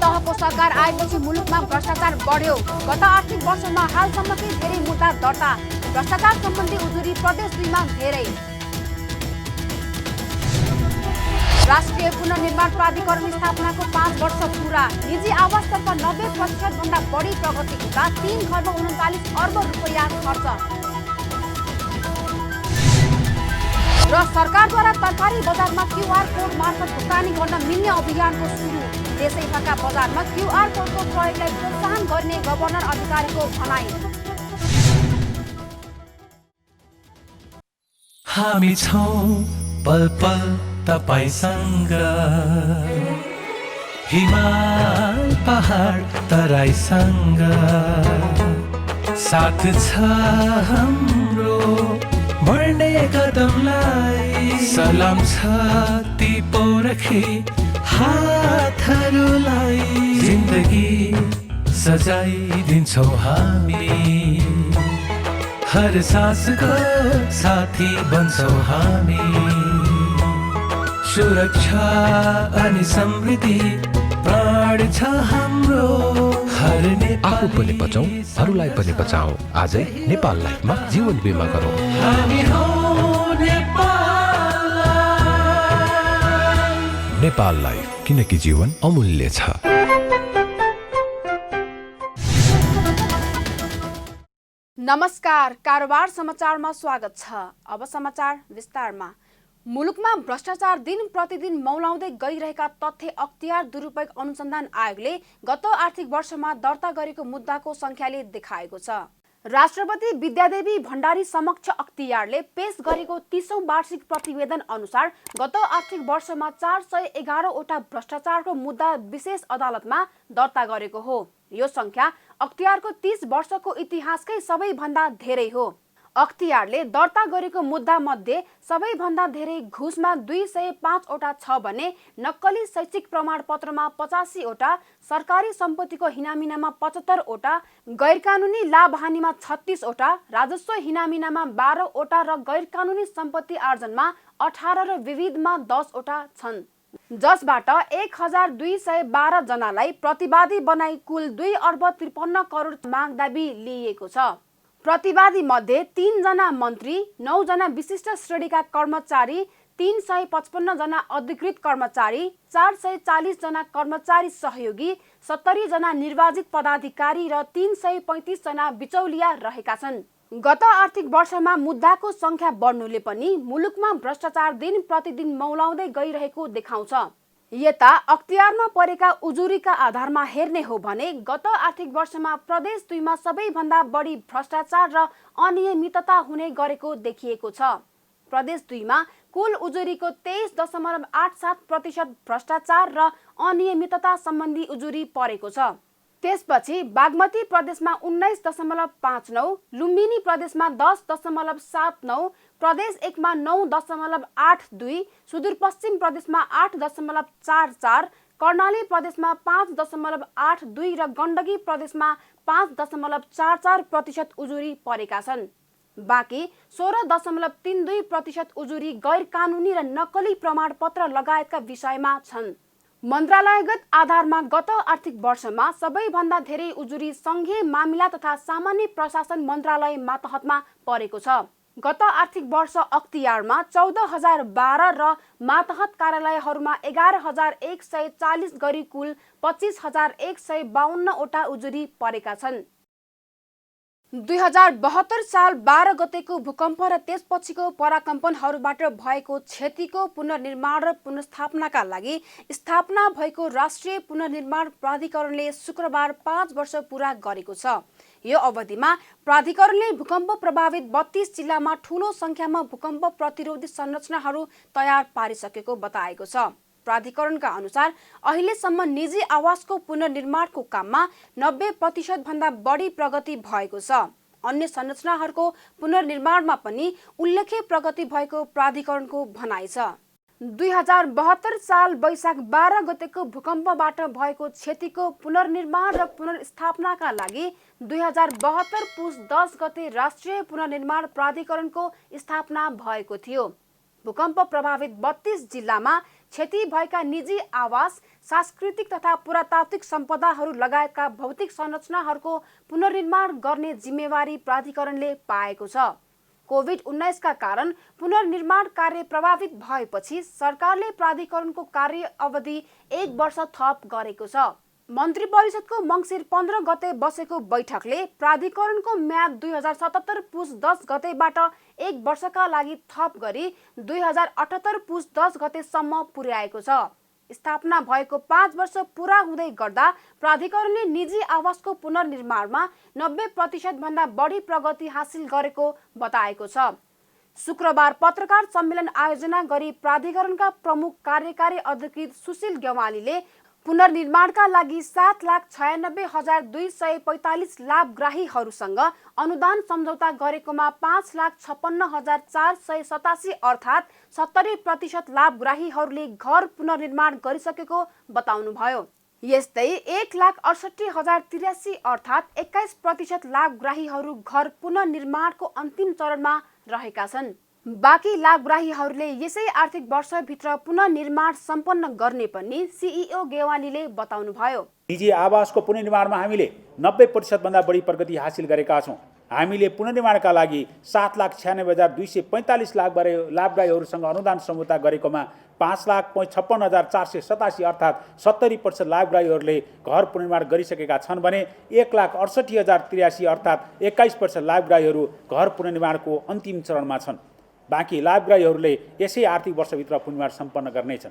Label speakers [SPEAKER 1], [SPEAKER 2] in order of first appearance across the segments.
[SPEAKER 1] तहको सरकार आएपछि मुलुकमा भ्रष्टाचार बढ्यो। गत आर्थिक वर्षमा हालसम्मकै धेरै मुद्दा दर्ता। भ्रष्टाचार सम्बन्धी उजुरी प्रदेश 2 मा धेरै। राष्ट्रिय पुनर्निर्माण प्राधिकरण स्थापनाको 5 वर्ष पूरा। निजी आवासतर्फ 90% भन्दा बढी प्रगति हुँदा 3 खर्ब 39 अर्ब रुपैयाँ खर्च। र सरकारद्वारा तरकारी बजारमा क्यूआर कोड मार्फत भुक्तानी गर्न मिल्ने अभियानको सुरु। देशैभरका बजारमा क्यूआर कोडको प्रयोगलाई प्रोत्साहन गर्ने गभर्नर अधिकारीको भनाई।
[SPEAKER 2] हामी छौं पल पल तपाईसँग, हिमाल पहाड तराईसँग, साथ छ हाम्रो बढ्ने कदमलाई। सलाम छ ती पोरखी हातहरूलाई, जिन्दगी सजाइदिन्छौ हामी, हर सासको साथी बन्छौ हामी। सुरक्षा अनि समृद्धि प्राण छ हाम्रो, हर
[SPEAKER 3] आफू पनि बचाऊ, अरूलाई पनि बचाऊ। आजै नेपाल लाइफमा जीवन बिमा गरौँ।
[SPEAKER 2] हामी हौं नेपाल लाइफ।
[SPEAKER 3] नेपाल लाइफ, किनकि जीवन अमूल्य छ।
[SPEAKER 1] नमस्कार, कारोबार समाचारमा स्वागत छ। अब समाचार विस्तारमा। मुलुकमा भ्रष्टाचार दिन प्रतिदिन मौलाउँदै गइरहेका तथ्य अख्तियार दुरुपयोग अनुसन्धान आयोगले गत आर्थिक वर्षमा दर्ता गरेको मुद्दाको संख्याले देखाएको छ। राष्ट्रपति विद्यादेवी भण्डारी समक्ष अख्तियारले पेश गरेको 30औं वार्षिक प्रतिवेदन अनुसार गत आर्थिक वर्षमा 411 वटा भ्रष्टाचारको मुद्दा विशेष अदालतमा दर्ता गरेको हो। यो संख्या अख्तियारको 30 वर्षको इतिहासकै सबैभन्दा धेरै हो। अख्तियारले दर्ता गरेको मुद्दा मध्ये सबैभन्दा धेरै घुसमा 205 वटा छ भने नक्कली शैक्षिक प्रमाणपत्रमा 85 वटा, सरकारी सम्पत्तिको हिनामिनामा 75 वटा, गैरकानूनी लाभहानीमा 36 वटा, राजस्व हिनामिनामा 12 वटा र गैरकानूनी सम्पत्ति आर्जनमा 18 र विविधमा 10 वटा छन्, जसबाट 1212 जनालाई प्रतिवादी बनाई कुल 2 अर्ब 53 करोड माग दाबी लिइएको छ। प्रतिवादी मध्ये 3 जना मन्त्री, 9 जना विशिष्ट श्रेणीका कर्मचारी, 355 जना अधिकृत कर्मचारी, 440 जना कर्मचारी सहयोगी, 70 जना निर्वाचित पदाधिकारी र 335 जना बिचौलिया रहेका छन्। गत आर्थिक वर्षमा मुद्दाको संख्या बढ्नुले पनि मुलुकमा भ्रष्टाचार दिन प्रतिदिन मौलाउँदै गइरहेको देखाउँछ। यता अख्तियारमा परेका उजुरीका आधारमा हेर्ने हो भने गत आर्थिक वर्षमा प्रदेश 2 मा सबैभन्दा बढी भ्रष्टाचार र अनियमितता हुने गरेको देखिएको छ। प्रदेश 2 मा कुल उजुरीको 23.87% भ्रष्टाचार र अनियमितता सम्बन्धी उजुरी परेको छ। त्यसपछि बागमती प्रदेशमा 19.59, लुम्बिनी प्रदेशमा 10.79, प्रदेश 1 मा 9.82, सुदूरपश्चिम प्रदेशमा 8.44, कर्णाली प्रदेशमा 5.82 र गण्डकी प्रदेशमा 5.44% उजुरी परेका छन्। बाँकी 16.32% उजुरी गैर कानूनी र नक्कली प्रमाणपत्र लगायतका विषयमा छन्। मन्त्रालयगत आधारमा गत आर्थिक वर्षमा सबैभन्दा धेरै उजुरी संघीय मामिला तथा सामान्य प्रशासन मन्त्रालय मातहतमा परेको छ। गत आर्थिक वर्ष अख्तियारमा 14,012 र मातहत कार्यालयहरूमा 11,140 गरी कुल 25,152 वटा उजुरी परेका छन्। 2072 साल 12 गतेको भूकम्प र त्यसपछिको पराकम्पनहरूबाट भएको क्षतिको पुनर्निर्माण र पुनर्स्थापनाका लागि स्थापना भएको राष्ट्रिय पुनर्निर्माण प्राधिकरणले शुक्रबार 5 वर्ष पूरा गरेको छ। यो अवधिमा प्राधिकरणले भूकम्प प्रभावित 32 जिल्लामा ठूलो संख्यामा भूकम्प प्रतिरोधी संरचनाहरू तयार पारिसकेको बताएको छ। प्राधिकरणका अनुसार अहिलेसम्म निजी आवासको पुनर्निर्माणको काममा 90% भन्दा बढी प्रगति भएको छ। अन्य संरचनाहरूको पुनर्निर्माणमा पनि उल्लेख्य प्रगति भएको प्राधिकरणको भनाइ छ। 2072 साल वैशाख 12 गतेको भूकम्पबाट भएको क्षतिको पुनर्निर्माण र पुनर्स्थापनाका लागि 2072 पुस 10 गते राष्ट्रिय पुनर्निर्माण प्राधिकरणको स्थापना भएको थियो। भूकम्प प्रभावित 32 जिल्लामा क्षति भएका निजी आवास, सांस्कृतिक तथा पुरातात्विक सम्पदाहरू लगायतका भौतिक संरचनाहरूको पुनर्निर्माण गर्ने जिम्मेवारी प्राधिकरणले पाएको छ। कोभिड-19 का कारण पुनर्निर्माण कार्य प्रभावित भएपछि सरकारले प्राधिकरणको कार्य अवधि 1 वर्ष थप गरेको छ। मन्त्री परिषदको मङ्सिर 15 गते बसेको बैठकले प्राधिकरणको म्याद 2077 पुस 10 गतेबाट 1 वर्षका लागि थप गरी 2078 पुस 10 गतेसम्म पुर्याएको छ। स्थापना भएको 5 वर्ष पूरा हुँदै गर्दा प्राधिकरणले निजी आवासको पुनर्निर्माणमा 90% भन्दा बढी प्रगति हासिल गरेको बताएको छ। शुक्रबार पत्रकार सम्मेलन आयोजना गरी प्राधिकरणका प्रमुख कार्यकारी अधिकृत सुशील गेवालीले पुनर्निर्माणका लागि 7,96,245 लाभग्राहीहरूसँग अनुदान सम्झौता गरेकोमा 5,56,487 अर्थात् 70% लाभग्राहीहरूले घर पुनर्निर्माण गरिसकेको बताउनुभयो। यस्तै 1,68,083 अर्थात् 21% लाभग्राहीहरू घर पुनर्निर्माणको अन्तिम चरणमा रहेका छन्। बाँकी लाभग्राहीहरूले यसै आर्थिक वर्षभित्र पुनर्निर्माण सम्पन्न गर्ने पनि सिइओ गेवालीले बताउनुभयो।
[SPEAKER 4] निजी आवासको पुनर्निर्माणमा हामीले 90% भन्दा बढी प्रगति हासिल गरेका छौँ। हामीले पुनर्निर्माणका लागि 7,96,245 लाभग्राहीहरूसँग अनुदान सम्झौता गरेकोमा 5,56,487 अर्थात् 70% लाभग्राहीहरूले घर पुनर्निर्माण गरिसकेका छन् भने 1,68,083 अर्थात् 21% लाभग्राहीहरू घर पुनर्निर्माणको अन्तिम चरणमा छन्। बाँकी लाभग्राहीहरूले यसै आर्थिक वर्षभित्र पुनर्निर्माण सम्पन्न गर्नेछन्।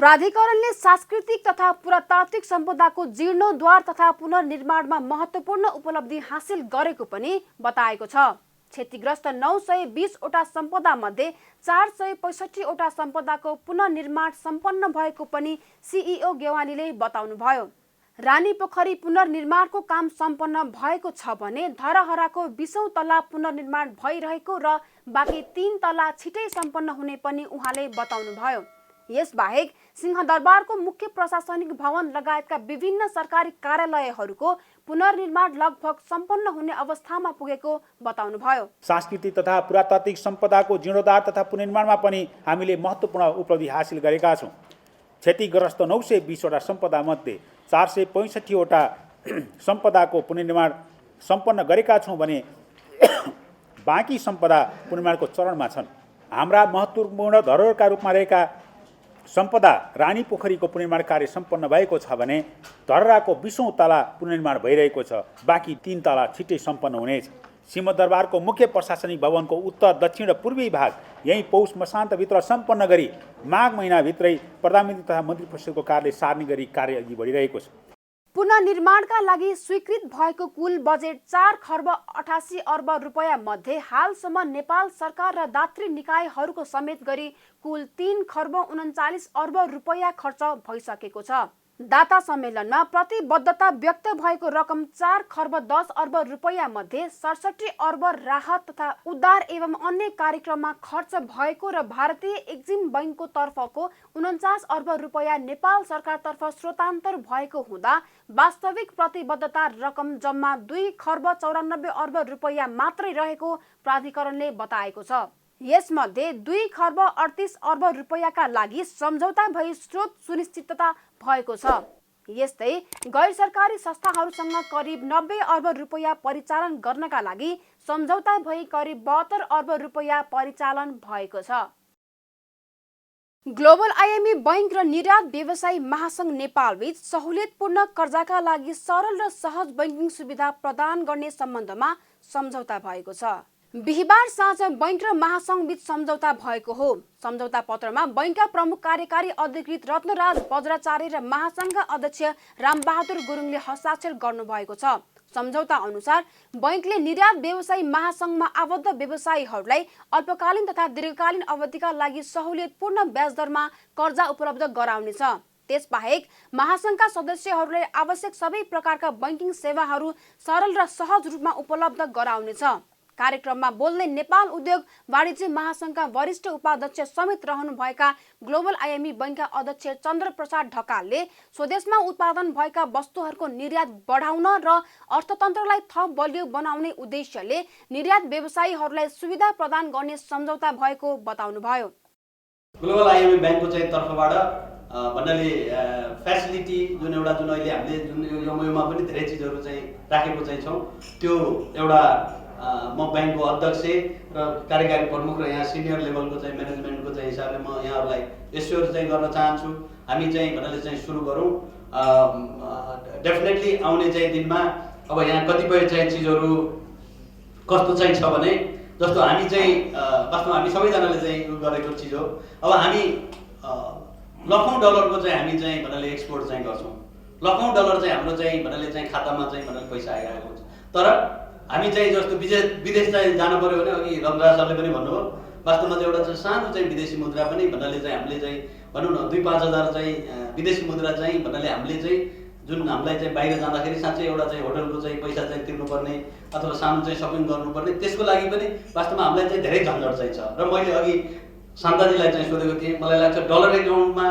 [SPEAKER 1] प्राधिकरणले सांस्कृतिक तथा पुरातात्विक सम्पदाको जीर्णोद्धार तथा पुनर्निर्माणमा महत्त्वपूर्ण उपलब्धि हासिल गरेको पनि बताएको छ। क्षतिग्रस्त 920 वटा सम्पदा मध्ये 465 वटा सम्पदाको पुनर्निर्माण सम्पन्न भएको पनि सिइओ गेवालीले बताउनुभयो। रानी पोखरी पुनर्निर्माणको काम सम्पन्न भएको छ भने धरहराको 20औं तला पुनर्निर्माण भइरहेको र बाँकी 3 तला छिटै सम्पन्न हुने पनि उहाँले बताउनुभयो। यसबाहेक सिंहदरबारको मुख्य प्रशासनिक भवन लगायतका विभिन्न सरकारी कार्यालयहरूको पुनर्निर्माण लगभग सम्पन्न हुने अवस्थामा पुगेको बताउनुभयो।
[SPEAKER 4] सांस्कृतिक तथा पुरातात्विक सम्पदाको जीर्णोद्धार तथा पुनर्निर्माणमा पनि हामीले महत्त्वपूर्ण उपलब्धि हासिल गरेका छौँ। क्षतिग्रस्त 920 वटा सम्पदा मध्ये 465 वटा सम्पदाको पुनर्निर्माण सम्पन्न गरेका छौँ भने बाँकी सम्पदा पुनर्निर्माणको चरणमा छन्। हाम्रा महत्त्वपूर्ण धरोहरका रूपमा रहेका सम्पदा रानी पोखरीको पुनर्निर्माण कार्य सम्पन्न भएको छ भने धरहराको 20औं तला पुनर्निर्माण भइरहेको छ। बाँकी 3 तला छिट्टै सम्पन्न हुनेछ। सिंहदरबारको मुख्य प्रशासनिक भवनको उत्तर, दक्षिण र पूर्वी भाग यही पौष मसान्तभित्र सम्पन्न गरी माघ महिनाभित्रै प्रधानमन्त्री तथा मन्त्री परिषदको कार्यालय सार्ने गरी कार्य अघि बढिरहेको छ।
[SPEAKER 1] पुनर्निर्माणका लागि स्वीकृत भएको कुल बजेट 4 खर्ब 88 अर्ब रुपैयाँ मध्ये हालसम्म नेपाल सरकार र दात्री निकायहरूको समेत गरी कुल 3 खर्ब 39 अर्ब रुपैयाँ खर्च भइसकेको छ। दाता सम्मेलनमा प्रतिबद्धता व्यक्त भएको रकम 4 खर्ब 10 अर्ब रुपैयाँ मध्ये 67 अर्ब राहत तथा उद्धार एवं अन्य कार्यक्रममा खर्च भएको र भारतीय एक्जिम बैंकको तर्फको 49 अर्ब रुपैयाँ नेपाल सरकारतर्फ स्रोतान्तर भएको हुँदा वास्तविक प्रतिबद्धता रकम जम्मा 2 खर्ब 94 अर्ब रुपैयाँ मात्रै रहेको प्राधिकरणले बताएको छ। यसमध्ये 2 खर्ब 38 अर्ब रुपैयाँका लागि सम्झौता भई स्रोत सुनिश्चितता भएको छ। यस्तै गैर सरकारी संस्थाहरूसँग करिब 90 अर्ब रुपैयाँ परिचालन गर्नका लागि सम्झौता भई करिब 72 अर्ब रुपैयाँ परिचालन भएको छ। ग्लोबल आइएमई बैंक र निर्यात व्यवसायी महासंघ नेपालबीच सहुलियतपूर्ण कर्जाका लागि सरल र सहज बैंकिङ सुविधा प्रदान गर्ने सम्बन्धमा सम्झौता भएको छ। बिहिबार साँझ बैंक र महासंघ बीच सम्झौता भएको हो। सम्झौता पत्रमा बैंकका प्रमुख कार्यकारी अधिकृत रत्नराज बज्राचार्य र महासंघका अध्यक्ष रामबहादुर गुरुङले हस्ताक्षर गर्नुभएको छ। सम्झौता अनुसार बैंकले निर्यात व्यवसायी महासंघमा आबद्ध व्यवसायीहरूलाई अल्पकालीन तथा दीर्घकालीन अवधिका लागि सहुलियतपूर्ण ब्याज दरमा कर्जा उपलब्ध गराउनेछ। त्यसबाहेक महासंघका सदस्यहरूलाई आवश्यक सबै प्रकारका बैंकिङ सेवाहरू सरल र सहज रूपमा उपलब्ध गराउनेछ। कार्यक्रममा बोल्दै नेपाल उद्योग वाणिज्य महासंघका वरिष्ठ उपाध्यक्ष समेत रहनुभएका ग्लोबल आइएमई बैंकका अध्यक्ष चन्द्र प्रसाद ढकालले स्वदेशमा उत्पादन भएका वस्तुहरूको निर्यात बढाउन र अर्थतन्त्रलाई थप बलियो बनाउने उद्देश्यले निर्यात व्यवसायीहरूलाई सुविधा प्रदान गर्ने सम्झौता भएको बताउनुभयो।
[SPEAKER 5] ग्लोबल आइएमएफ ब्याङ्कको चाहिँ तर्फबाट भन्नाले फेसिलिटी जुन अहिले हामीले जुन एमओयूमा पनि धेरै चिजहरू चाहिँ राखेको चाहिँ छौँ, त्यो एउटा म ब्याङ्कको अध्यक्ष र कार्यकारी प्रमुख र यहाँ सिनियर लेभलको चाहिँ म्यानेजमेन्टको चाहिँ हिसाबले म यहाँहरूलाई एस्योर चाहिँ गर्न चाहन्छु, हामी चाहिँ भन्नाले चाहिँ सुरु गरौँ। डेफिनेटली आउने चाहिँ दिनमा अब यहाँ कतिपय चाहिँ चिजहरू कस्तो चाहिँ छ भने जस्तो हामी चाहिँ वास्तवमा हामी सबैजनाले चाहिँ उयो गरेको चिज हो। अब हामी लाखौँ डलरको चाहिँ हामी चाहिँ भन्नाले एक्सपोर्ट चाहिँ गर्छौँ, लाखौँ डलर चाहिँ हाम्रो चाहिँ भन्नाले चाहिँ खातामा चाहिँ भन्नाले पैसा आइरहेको हुन्छ। तर हामी चाहिँ जस्तो विदेश चाहिँ जानु पऱ्यो भने अघि रघुराज सरले पनि भन्नुभयो, वास्तवमा चाहिँ एउटा चाहिँ सानो चाहिँ विदेशी मुद्रा पनि भन्नाले चाहिँ हामीले चाहिँ भनौँ न 2-5 हजार चाहिँ विदेशी मुद्रा चाहिँ भन्नाले हामीले चाहिँ जुन हामीलाई चाहिँ बाहिर जाँदाखेरि साँच्चै एउटा चाहिँ होटलको चाहिँ पैसा चाहिँ तिर्नुपर्ने अथवा सानो चाहिँ सपिङ गर्नुपर्ने, त्यसको लागि पनि वास्तवमा हामीलाई चाहिँ धेरै झन्झट चाहिँ छ। र मैले अघि शान्ताजीलाई चाहिँ सोधेको थिएँ, मलाई लाग्छ डलर एकाउन्टमा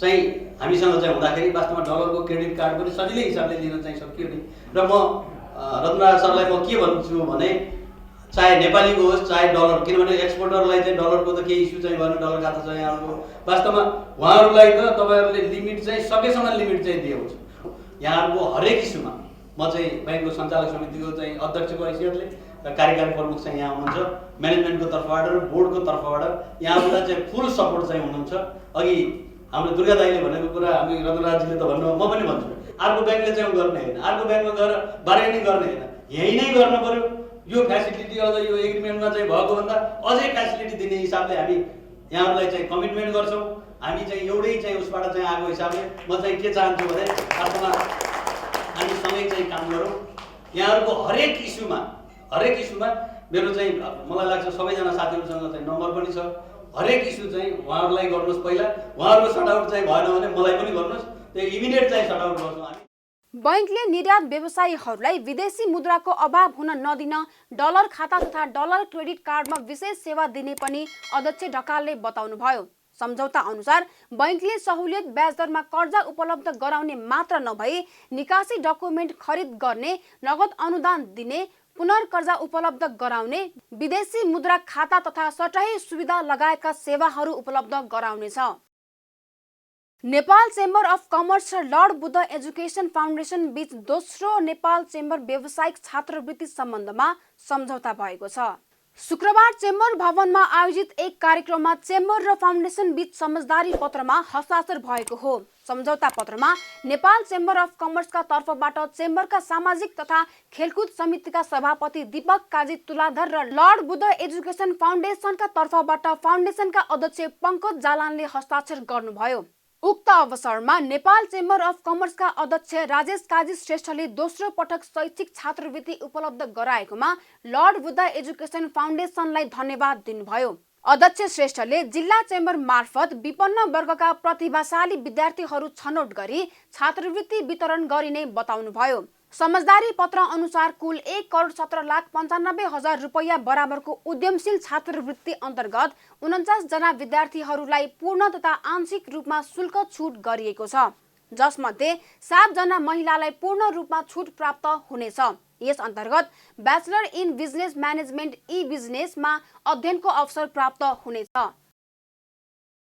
[SPEAKER 5] चाहिँ हामीसँग चाहिँ हुँदाखेरि वास्तवमा डलरको क्रेडिट कार्ड पनि सजिलै हिसाबले लिन चाहिँ सकियो नि। र म रत्नराज सरलाई म के भन्छु भने चाहे नेपालीको होस् चाहे डलर, किनभने एक्सपोर्टरलाई चाहिँ डलरको त केही इस्यु चाहिँ भएन, डलर खाता छ यहाँहरूको, वास्तवमा उहाँहरूलाई त तपाईँहरूले लिमिट चाहिँ सकेसम्म लिमिट चाहिँ दिएको छ। यहाँहरूको हरेक इस्युमा म चाहिँ ब्याङ्कको सञ्चालक समितिको चाहिँ अध्यक्षको हैसियतले र कार्यकारी प्रमुख चाहिँ यहाँ हुनुहुन्छ, म्यानेजमेन्टको तर्फबाट र बोर्डको तर्फबाट यहाँहरूलाई चाहिँ फुल सपोर्ट चाहिँ हुनुहुन्छ। अघि हाम्रो दुर्गा दाईले भनेको कुरा हामी रघुराजजीले त भन्नु, म पनि भन्छु, अर्को ब्याङ्कले चाहिँ गर्ने होइन, अर्को ब्याङ्कमा गएर बार्गेनिङ गर्ने होइन, यहीँ नै गर्नु पऱ्यो। यो फेसिलिटी अझ यो एग्रिमेन्टमा चाहिँ भएको भन्दा अझै फेसिलिटी दिने हिसाबले हामी यहाँहरूलाई चाहिँ कमिटमेन्ट गर्छौँ। हामी चाहिँ एउटै चाहिँ उसबाट चाहिँ आएको हिसाबले म चाहिँ के चाहन्छु भने वास्तवमा हामी सँगै चाहिँ काम गरौँ। यहाँहरूको हरेक इस्युमा मेरो चाहिँ मलाई लाग्छ सबैजना साथीहरूसँग चाहिँ नम्बर पनि छ, हरेक इस्यु चाहिँ उहाँहरूलाई गर्नुहोस्, पहिला उहाँहरूको सटआउट चाहिँ भएन भने मलाई पनि गर्नुहोस्, त्यो इमिडिएट चाहिँ सटआउट गर्छौँ हामी।
[SPEAKER 1] बैंकले निर्यात व्यवसायीहरूलाई विदेशी मुद्राको अभाव हुन नदिन डलर खाता तथा डलर क्रेडिट कार्डमा विशेष सेवा दिने पनि अध्यक्ष ढकालले बताउनुभयो। सम्झौता अनुसार बैंकले सहुलियत ब्याज दरमा कर्जा उपलब्ध गराउने मात्र नभई निकासी डकुमेन्ट खरिद गर्ने, नगद अनुदान दिने, पुनर्कर्जा उपलब्ध गराउने, विदेशी मुद्रा खाता तथा सटही सुविधा लगायतका सेवाहरू उपलब्ध गराउनेछ। नेपाल चेम्बर अफ कमर्स र लर्ड बुद्ध एजुकेसन फाउन्डेसन बीच दोस्रो नेपाल चेम्बर व्यावसायिक छात्रवृत्ति सम्बन्धमा सम्झौता भएको छ। शुक्रबार चेम्बर भवनमा आयोजित एक कार्यक्रममा चेम्बर र फाउन्डेसन बीच समझदारी पत्रमा हस्ताक्षर भएको हो। सम्झौता पत्रमा नेपाल चेम्बर अफ कमर्सका तर्फबाट चेम्बरका सामाजिक तथा खेलकुद समितिका सभापति दीपक काजी तुलाधर र लर्ड बुद्ध एजुकेसन फाउन्डेसनका तर्फबाट फाउन्डेसनका अध्यक्ष पंकज जालानले हस्ताक्षर गर्नुभयो। उक्त अवसरमा नेपाल चेम्बर अफ कमर्सका अध्यक्ष राजेश काजी श्रेष्ठले दोस्रो पटक शैक्षिक छात्रवृत्ति उपलब्ध गराएकोमा लर्ड बुद्ध एजुकेसन फाउन्डेसनलाई धन्यवाद दिनुभयो। अध्यक्ष श्रेष्ठले जिल्ला चेम्बर मार्फत विपन्न वर्गका प्रतिभाशाली विद्यार्थीहरू छनौट गरी छात्रवृत्ति वितरण गरिने बताउनुभयो। समझदारी पत्र अनुसार कुल 1,17,95,000 रुपैयाँ बराबरको उद्यमशील छात्रवृत्ति अन्तर्गत 49 जना विद्यार्थीहरूलाई पूर्ण तथा आंशिक रूपमा शुल्क छुट गरिएको छ, जसमध्ये 7 जना महिलालाई पूर्ण रूपमा छुट प्राप्त हुनेछ। यस अन्तर्गत ब्याचलर इन बिजनेस म्यानेजमेन्ट ई बिजनेसमा अध्ययनको अवसर प्राप्त हुनेछ।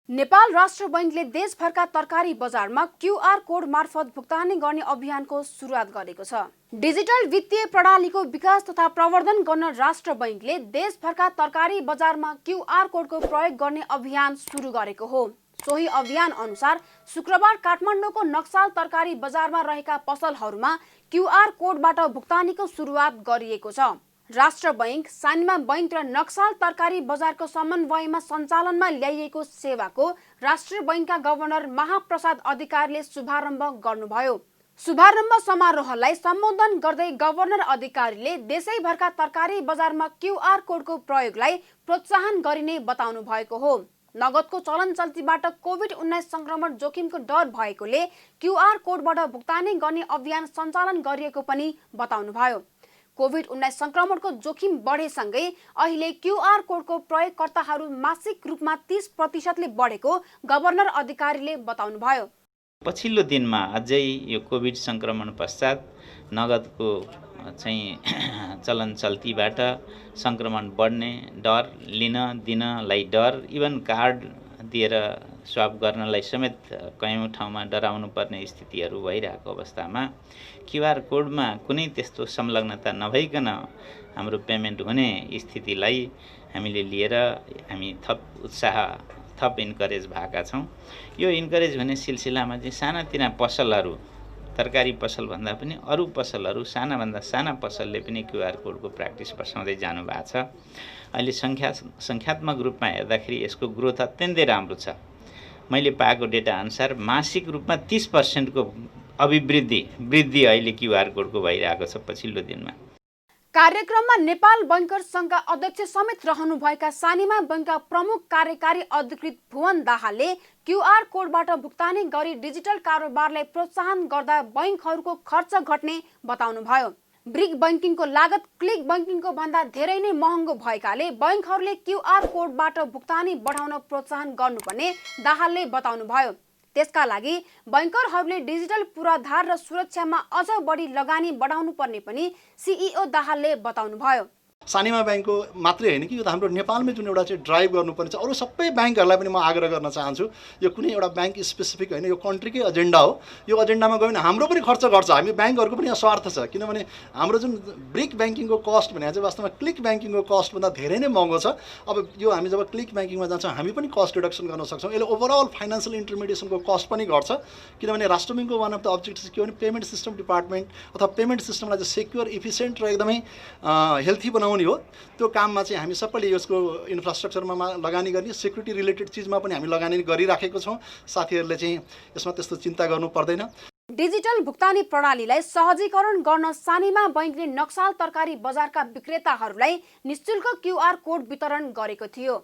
[SPEAKER 1] नेपाल राष्ट्र बैंकले देशभरका तरकारी बजारमा क्यूआर कोड मार्फत भुक्तानी गर्ने अभियानको सुरुवात गरेको छ। डिजिटल वित्तीय प्रणालीको विकास तथा प्रवर्धन गर्न राष्ट्र बैंकले देशभरका तरकारी बजारमा क्यूआर कोडको प्रयोग गर्ने अभियान सुरु गरेको हो। सोही अभियान अनुसार शुक्रबार काठमाडौँको नक्साल तरकारी बजारमा रहेका पसलहरूमा क्यूआर कोडबाट भुक्तानीको सुरुवात गरिएको छ। राष्ट्र बैंक, सानिमा बैंक र नक्साल तरकारी बजारको समन्वयमा सञ्चालनमा ल्याइएको सेवाको राष्ट्र बैंकका गभर्नर महाप्रसाद अधिकारीले शुभारम्भ गर्नुभयो। शुभारम्भ समारोहलाई सम्बोधन गर्दै गभर्नर अधिकारीले देशैभरका तरकारी बजारमा क्यूआर कोडको प्रयोगलाई प्रोत्साहन गरिने बताउनु भएको हो। नगदको चलन चल्तीबाट कोभिड-19 संक्रमण जोखिमको डर भएकोले क्यूआर कोडबाट भुक्तानी गर्ने अभियान सञ्चालन गरिएको पनि बताउनुभयो। कोभिड-19 संक्रमणको जोखिम बढेसँगै अहिले क्यूआर कोडको प्रयोगकर्ताहरू मासिक रूपमा 30% बढेको गभर्नर अधिकारीले बताउनुभयो।
[SPEAKER 6] पछिल्लो दिनमा अझै यो कोभिड संक्रमण पश्चात नगदको चाहिँ चलन चल्तीबाट संक्रमण बढ्ने डर, लिन दिनलाई डर, इभन कार्ड दिएर स्वाप गर्नलाई समेत कयौँ ठाउँमा डराउनु पर्ने स्थितिहरू भइरहेको अवस्थामा क्युआर कोडमा कुनै त्यस्तो संलग्नता नभइकन हाम्रो पेमेन्ट हुने स्थितिलाई हामीले लिएर हामी थप उत्साह थप इन्करेज भएका छौँ। यो इन्करेज हुने सिलसिलामा चाहिँ सानातिना पसलहरू, तरकारी पसल भन्दा पनि अरू पसलहरू, सानाभन्दा साना पसलले पनि क्युआर कोडको प्र्याक्टिस बसाउँदै जानुभएको छ। अहिले सङ्ख्यात्मक रूपमा हेर्दाखेरि यसको ग्रोथ अत्यन्तै राम्रो छ। मैले पाएको डेटा अनुसार मासिक रूपमा 30% को वृद्धि अहिले क्युआर कोडको भइरहेको छ पछिल्लो दिनमा।
[SPEAKER 1] कार्यक्रममा नेपाल बैंकर्स संघका अध्यक्ष समेत रहनुभएका सानीमा बैंकका प्रमुख कार्यकारी अधिकृत भुवन दाहालले क्युआर कोडबाट भुक्तानी गरी डिजिटल कारोबारलाई प्रोत्साहन गर्दा बैंकहरूको खर्च घट्ने बताउनुभयो। ब्रिक बैंकिङको लागत क्लिक बैंकिङको भन्दा धेरै नै महँगो भएकाले बैंकहरूले क्युआर कोडबाट भुक्तानी बढाउन प्रोत्साहन गर्नुपर्ने दाहालले बताउनुभयो। त्यसका लागि बैंकरहरूले डिजिटल पूर्वाधार र सुरक्षामा अझ बढी लगानी बढाउनु पर्ने पनि सीईओ दाहालले बताउनुभयो।
[SPEAKER 7] सानीमा बैंकको मात्रै होइन कि यो त हाम्रो नेपालमै जुन एउटा चाहिँ ड्राइभ गर्नुपर्ने छ, अरू सबै बैंकहरूलाई पनि म आग्रह गर्न चाहन्छु। यो कुनै एउटा बैंक स्पेसिफिक होइन, यो कन्ट्रीकै एजेन्डा हो। यो एजेन्डामा गयो भने हाम्रो पनि खर्च गर्छ, हामी बैंकहरूको पनि यहाँ स्वार्थ छ। किनभने हाम्रो जुन ब्रिक बैंकिङको कस्ट भने चाहिँ वास्तवमा क्लिक बैंकिङको कस्टभन्दा धेरै नै महँगो छ। अब यो हामी जब क्लिक बैंकिङमा जान्छौँ हामी पनि कस्ट रिडक्सन गर्न सक्छौँ। यसले ओभरअल फाइनेन्सियल इन्टरमिडिएसनको कस्ट पनि घट्छ। किनभने राष्ट्र ब्याङ्कको वान अफ द अब्जेक्टिभ के हो भने पेमेन्ट सिस्टम डिपार्टमेन्ट अथवा पेमेन्ट सिस्टमलाई चाहिँ सेक्योर, इफिसियन्ट र एकदमै हेल्थी बनाउने हो। त्यो काममा चाहिँ हामी सबैले यसको इन्फ्रास्ट्रक्चरमा लगानी गर्ने, सेक्युरिटी रिलेटेड चिजमा पनि हामी लगानी गरिराखेको छौँ। साथीहरूले चाहिँ यसमा त्यस्तो चिन्ता गर्नु पर्दैन।
[SPEAKER 1] डिजिटल भुक्तानी प्रणालीलाई सहजीकरण गर्न सानीमा बैंकले नक्साल तरकारी बजारका विक्रेताहरूलाई निशुल्क क्युआर कोड वितरण गरेको थियो।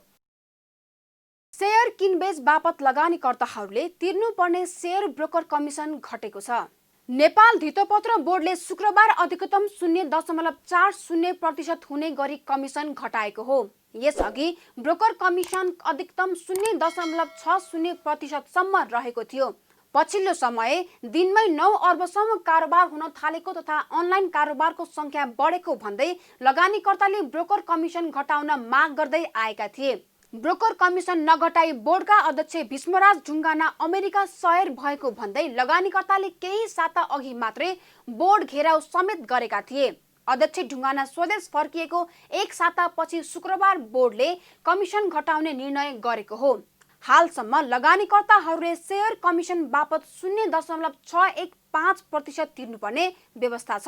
[SPEAKER 1] शेयर किनबेच बापत लगानीकर्ताहरूले तिर्नुपर्ने शेयर ब्रोकर कमिसन घटेको छ। नेपाल धितोपत्र बोर्डले शुक्रबार अधिकतम 0.40% हुने गरी कमिसन घटाएको हो। यसअघि ब्रोकर कमिसन अधिकतम 0.60% सम्म रहेको थियो। पछिल्लो समय दिनमै 9 अर्बसम्म कारोबार हुन थालेको तथा अनलाइन कारोबारको संख्या बढेको भन्दै लगानीकर्ताले ब्रोकर कमिसन घटाउन माग गर्दै आएका थिए। ब्रोकर कमिसन नघटाई बोर्डका अध्यक्ष भीष्मराज ढुङ्गाना अमेरिका सयर भएको भन्दै लगानीकर्ताले केही साता अघि मात्रै बोर्ड घेराउ समेत गरेका थिए। अध्यक्ष ढुङ्गाना स्वदेश फर्किएको एक सातापछि शुक्रबार बोर्डले कमिसन घटाउने निर्णय गरेको हो। हालसम्म लगानीकर्ताहरूले शेयर कमिसन बापत 0.615% तिर्नुपर्ने व्यवस्था छ।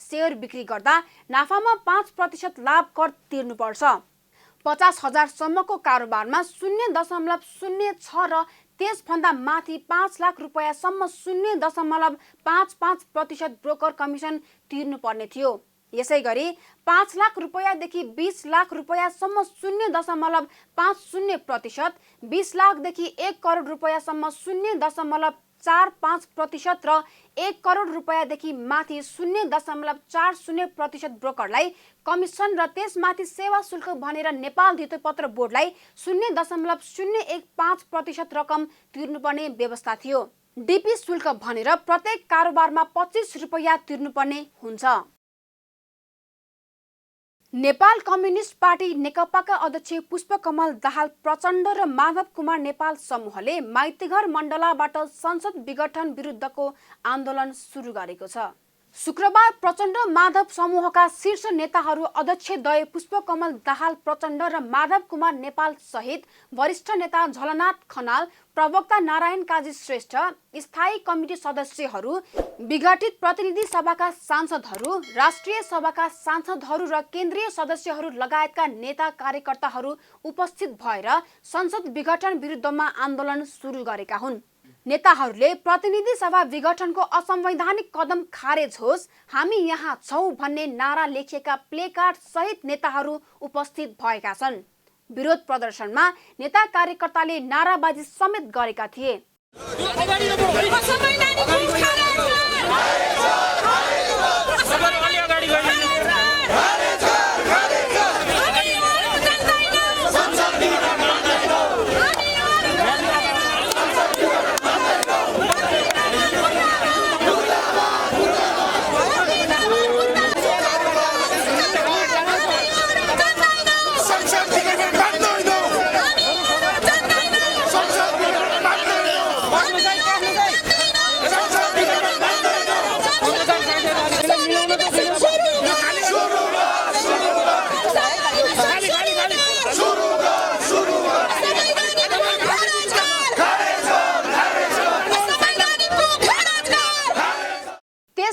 [SPEAKER 1] शेयर बिक्री गर्दा नाफामा 5% लाभ कर तिर्नुपर्छ। 50,000 सम्मको कारोबारमा 0.06 र त्यसभन्दा माथि 5 लाख रुपैयाँसम्म 0.55% ब्रोकर कमिसन तिर्नुपर्ने थियो। यसै गरी 5 लाख रुपैयाँदेखि 20 लाख रुपैयाँसम्म 0.50%, 20 लाखदेखि 1 करोड रुपैयाँसम्म 0.45% र 1 करोड रुपैयाँदेखि माथि 0.40% ब्रोकरलाई कमिसन र त्यसमाथि सेवा शुल्क भनेर नेपाल धितोपत्र बोर्डलाई 0.015% रकम तिर्नुपर्ने व्यवस्था थियो। डीपी शुल्क भनेर प्रत्येक कारोबारमा 25 रुपैयाँ तिर्नुपर्ने हुन्छ। नेपाल कम्युनिस्ट पार्टी नेकपाका अध्यक्ष पुष्पकमल दाहाल प्रचण्ड र माधव कुमार नेपाल समूहले माइतीघर मण्डलाबाट संसद विघटन विरुद्धको आन्दोलन सुरु गरेको छ। शुक्रबार प्रचण्ड माधव समूहका शीर्ष नेताहरू अध्यक्षद्वय पुष्पकमल दाहाल प्रचण्ड र माधव कुमार नेपाल सहित वरिष्ठ नेता झलनाथ खनाल, प्रवक्ता नारायण काजी श्रेष्ठ, स्थायी कमिटी सदस्यहरू, विघटित प्रतिनिधि सभाका सांसदहरू, राष्ट्रिय सभाका सांसदहरू र केन्द्रीय सदस्यहरू लगायतका नेता कार्यकर्ताहरू उपस्थित भएर संसद विघटन विरुद्धमा आन्दोलन सुरु गरेका हुन्। नेताहरूले प्रतिनिधि सभा विघटनको असंवैधानिक कदम खारेज होस्, हामी यहाँ छौं भन्ने नारा लेखिएका प्लेकार्ड सहित नेताहरू उपस्थित भएका छन्। विरोध प्रदर्शनमा नेता कार्यकर्ताले नाराबाजी समेत गरेका थिए।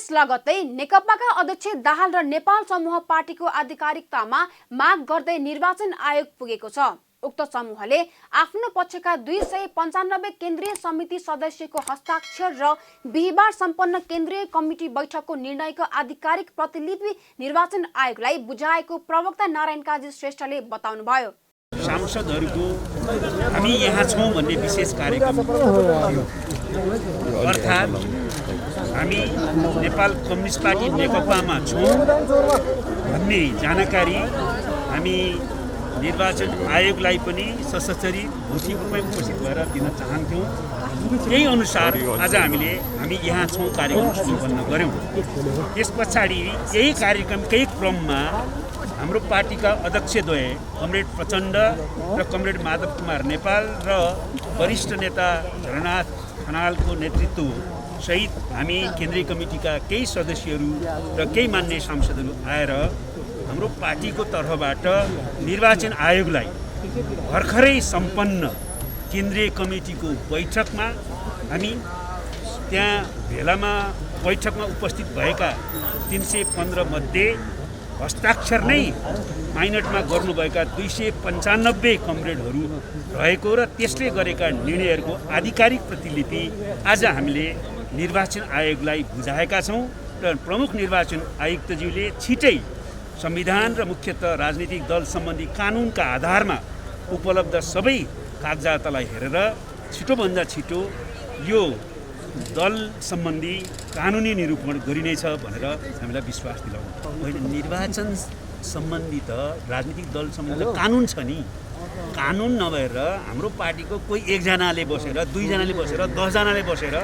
[SPEAKER 1] त्यस लगत्तै नेकपाका अध्यक्ष दाहाल र नेपाल समूह पार्टीको आधिकारिकतामा माग गर्दै निर्वाचन आयोग पुगेको छ। उक्त समूहले आफ्नो पक्षका 295 केन्द्रीय समिति सदस्यको हस्ताक्षर र बिहिबार सम्पन्न केन्द्रीय कमिटी बैठकको निर्णयको आधिकारिक प्रतिलिपि निर्वाचन आयोगलाई बुझाएको प्रवक्ता नारायण काजी श्रेष्ठले बताउनुभयो।
[SPEAKER 8] सांसदहरूको हामी यहाँ छौँ भन्ने विशेष कार्यक्रम थियो, अर्थात् हामी नेपाल कम्युनिस्ट पार्टी नेकपामा छौँ भन्ने जानकारी हामी निर्वाचन आयोगलाई पनि सशस्त्री भौतिक रूपमा उपस्थित भएर दिन चाहन्थ्यौँ। त्यही अनुसार आज हामी यहाँ छौँ कार्यक्रम सम्पन्न गऱ्यौँ। त्यस पछाडि यही कार्यक्रमकै क्रममा हाम्रो पार्टीका अध्यक्षद्वय कमरेड प्रचण्ड र कमरेड माधव कुमार नेपाल र वरिष्ठ नेता झलनाथ खनालको नेतृत्व सहित हामी केन्द्रीय कमिटीका केही सदस्यहरू र केही मान्य सांसदहरू आएर हाम्रो पार्टीको तर्फबाट निर्वाचन आयोगलाई भर्खरै सम्पन्न केन्द्रीय कमिटीको बैठकमा हामी त्यहाँ भेलामा बैठकमा उपस्थित भएका 315 मध्ये हस्ताक्षर नै माइनटमा गर्नुभएका 295 कमरेडहरू रहेको र त्यसले गरेका निर्णयहरूको आधिकारिक प्रतिलिपि आज हामीले निर्वाचन आयोगलाई बुझाएका छौँ र प्रमुख निर्वाचन आयुक्तज्यूले छिटै संविधान र मुख्यतः राजनीतिक दल सम्बन्धी कानुनका आधारमा उपलब्ध सबै कागजातलाई हेरेर छिटोभन्दा छिटो यो दल सम्बन्धी कानुनी निरूपण गरिनेछ भनेर हामीलाई विश्वास दिलाउनु। होइन, निर्वाचन सम्बन्धी त राजनीतिक दल सम्बन्धी कानुन छ नि। कानुन नभएर हाम्रो पार्टीको कोही एकजनाले बसेर 2 जनाले बसेर 10 जनाले बसेर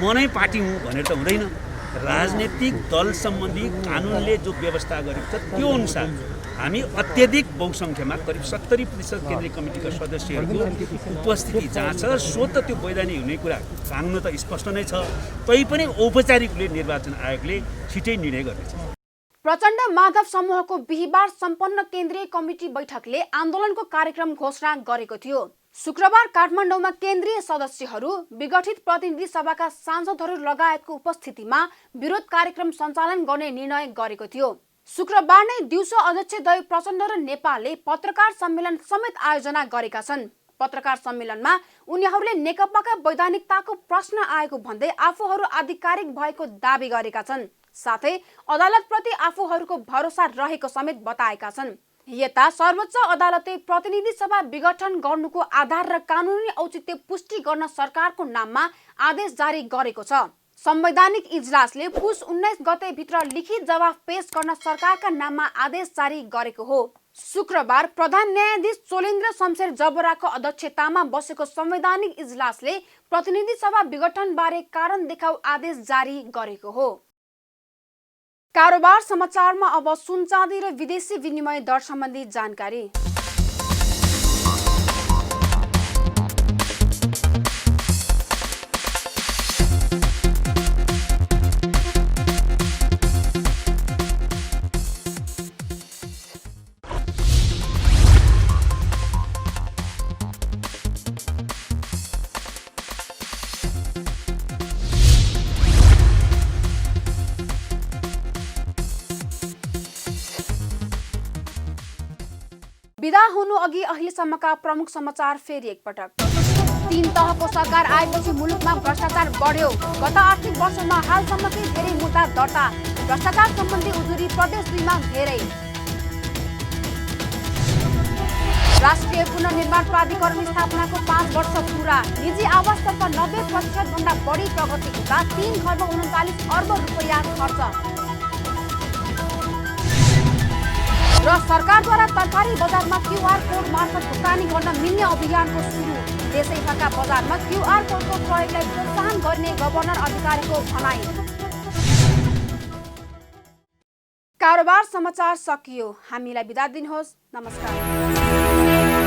[SPEAKER 8] म नै पार्टी हुँ भनेर त हुँदैन। राजनीतिक दल सम्बन्धी कानुनले जो व्यवस्था गरेको छ त्यो अनुसार हामी अत्यधिक बहुसङ्ख्यामा करिब 70% केन्द्रीय कमिटीका सदस्यहरूको उपस्थिति जहाँ छ सो त त्यो वैधानिक हुने कुरा कानुन त स्पष्ट नै छ। तैपनि औपचारिक रूपले निर्वाचन आयोगले छिटै निर्णय गर्नेछ।
[SPEAKER 1] प्रचण्ड माधव समूहको बिहिबार सम्पन्न केन्द्रीय कमिटी बैठकले आन्दोलनको कार्यक्रम घोषणा गरेको थियो। शुक्रबार काठमाडौँमा केन्द्रीय सदस्यहरू, विगठित प्रतिनिधि सभाका सांसदहरू लगायतको उपस्थितिमा विरोध कार्यक्रम सञ्चालन गर्ने निर्णय गरेको थियो। शुक्रबार नै दिउँसो अध्यक्षद्वय प्रचण्ड र नेपालले पत्रकार सम्मेलन समेत आयोजना गरेका छन्। पत्रकार सम्मेलनमा उनीहरूले नेकपाका वैधानिकताको प्रश्न आएको भन्दै आफूहरू आधिकारिक भएको दावी गरेका छन्। साथै अदालतप्रति आफूहरूको भरोसा रहेको समेत बताएका छन्। यता सर्वोच्च अदालतले प्रतिनिधि सभा विघटन गर्नुको आधार र कानुनी औचित्य पुष्टि गर्न सरकारको नाममा आदेश जारी गरेको छ। संवैधानिक इजलासले पुस 19 गते भित्र लिखित जवाफ पेश गर्न सरकारका नाममा आदेश जारी गरेको हो। शुक्रबार प्रधान न्यायाधीश चोलेन्द्र शमशेर जबराको अध्यक्षतामा बसेको संवैधानिक इजलासले प्रतिनिधि सभा विघटन बारे कारण देखाउ आदेश जारी गरेको हो। कारोबार समाचारमा अब सुन चाँदी र विदेशी विनिमय दर सम्बन्धी जानकारी। विदा हुनु अघि अहिलेसम्मका प्रमुख समाचार फेरि एकपटक। 3 तहको सरकार आएपछि मुलुकमा भ्रष्टाचार बढ्यो। गत आर्थिक वर्षमा हालसम्मकै धेरै मुद्दा दर्ता। भ्रष्टाचार सम्बन्धी उजुरी प्रदेश 2 मा धेरै। राष्ट्रिय पुनर्निर्माण प्राधिकरण स्थापनाको 5 वर्ष पूरा। निजी आवासतर्फ 90% भन्दा बढी प्रगति हुँदा 3 खर्ब 39 अर्ब रुपैयाँ खर्च। र सरकारद्वारा तरकारी बजारमा क्यूआर कोड मार्फत भुक्तानी गर्न मिल्ने अभियानको सुरु। देशैभरका बजारमा क्यूआर कोडको प्रयोगलाई प्रोत्साहन गर्ने गभर्नर अधिकारीको भनाई। कारोबार समाचार सकियो। हामीलाई बिदा दिनुहोस्। नमस्कार।